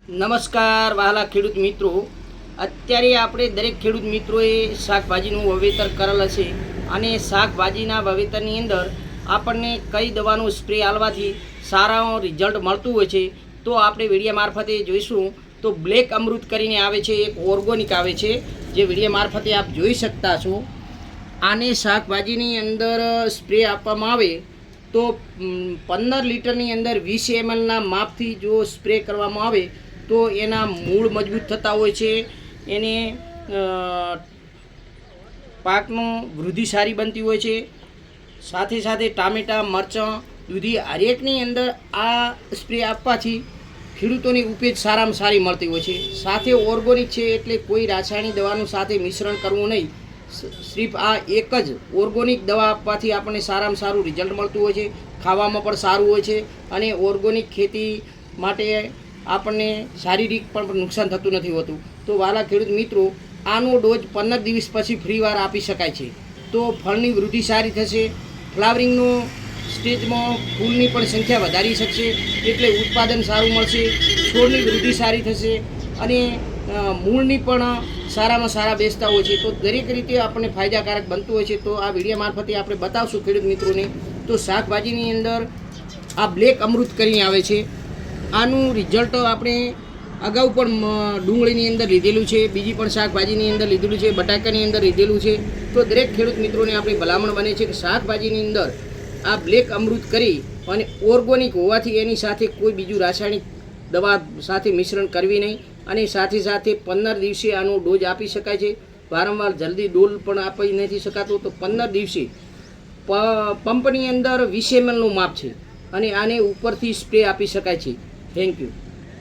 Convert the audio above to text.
નમસ્કાર વહાલા ખેડૂત મિત્રો, અત્યારે આપણે દરેક ખેડૂત મિત્રોએ શાકભાજીનું વાવેતર કરેલ હશે અને શાકભાજીના વાવેતરની અંદર આપણને કઈ દવાનું સ્પ્રે આલવાથી સારા રિઝલ્ટ મળતું હોય છે તો આપણે વિડીયો મારફતે જોઈશું. તો બ્લેક અમૃત કરીને આવે છે, એક ઓર્ગોનિક આવે છે જે વિડીયો મારફતે આપ જોઈ શકતા છો. આને શાકભાજીની અંદર સ્પ્રે આપવામાં આવે તો 15 લીટરની અંદર 20 mlના માપથી જો સ્પ્રે કરવામાં આવે તો એના મૂળ મજબૂત થતા હોય છે, એને પાકનું વૃદ્ધિ સારી બનતી હોય છે. સાથે સાથે ટામેટાં, મરચાં, દૂધી હરેકની અંદર આ સ્પ્રે આપવાથી ખેડૂતોની ઉપજ સારામાં સારી મળતી હોય છે. સાથે ઓર્ગોનિક છે એટલે કોઈ રાસાયણિક દવાનું સાથે મિશ્રણ કરવું નહીં. સિર્ફ આ એક જ ઓર્ગોનિક દવા આપવાથી આપણને સારામાં સારું રિઝલ્ટ મળતું હોય છે, ખાવામાં પણ સારું હોય છે અને ઓર્ગોનિક ખેતી માટે આપણને શારીરિક પણ નુકસાન થતું નથી હોતું. તો વાલા ખેડૂત મિત્રો, આનો ડોઝ 15 દિવસ પછી ફ્રીવાર આપી શકાય છે. તો ફળની વૃદ્ધિ સારી થશે, ફ્લાવરિંગનો સ્ટેજમાં ફૂલની પણ સંખ્યા વધારી શકશે એટલે ઉત્પાદન સારું મળશે, છોડની વૃદ્ધિ સારી થશે અને મૂળની પણ સારામાં સારા બેસતા હોય છે. તો દરેક રીતે આપણને ફાયદાકારક બનતું હોય છે. તો આ વિડીયો મારફતે આપણે બતાવશું ખેડૂત મિત્રોને. તો શાકભાજીની અંદર આ બ્લેક અમૃત કરીને આવે છે. આનું રિઝલ્ટ આપણે અગાઉ પણ ડુંગળીની અંદર લીધેલું છે, બીજી પણ શાકભાજીની અંદર લીધેલું છે, બટાકાની અંદર લીધેલું છે. તો દરેક ખેડૂત મિત્રોને આપણી ભલામણ બને છે કે શાકભાજીની અંદર આ બ્લેક અમૃત કરી અને ઓર્ગોનિક હોવાથી એની સાથે કોઈ બીજું રાસાયણિક દવા સાથે મિશ્રણ કરવી નહીં અને સાથે સાથે 15 દિવસે આનો ડોઝ આપી શકાય છે. વારંવાર જલ્દી ડોઝ પણ આપી નથી શકાતો. તો 15 દિવસે પંપની અંદર 20 mlનું માપ છે અને આને ઉપરથી સ્પ્રે આપી શકાય છે. Thank you.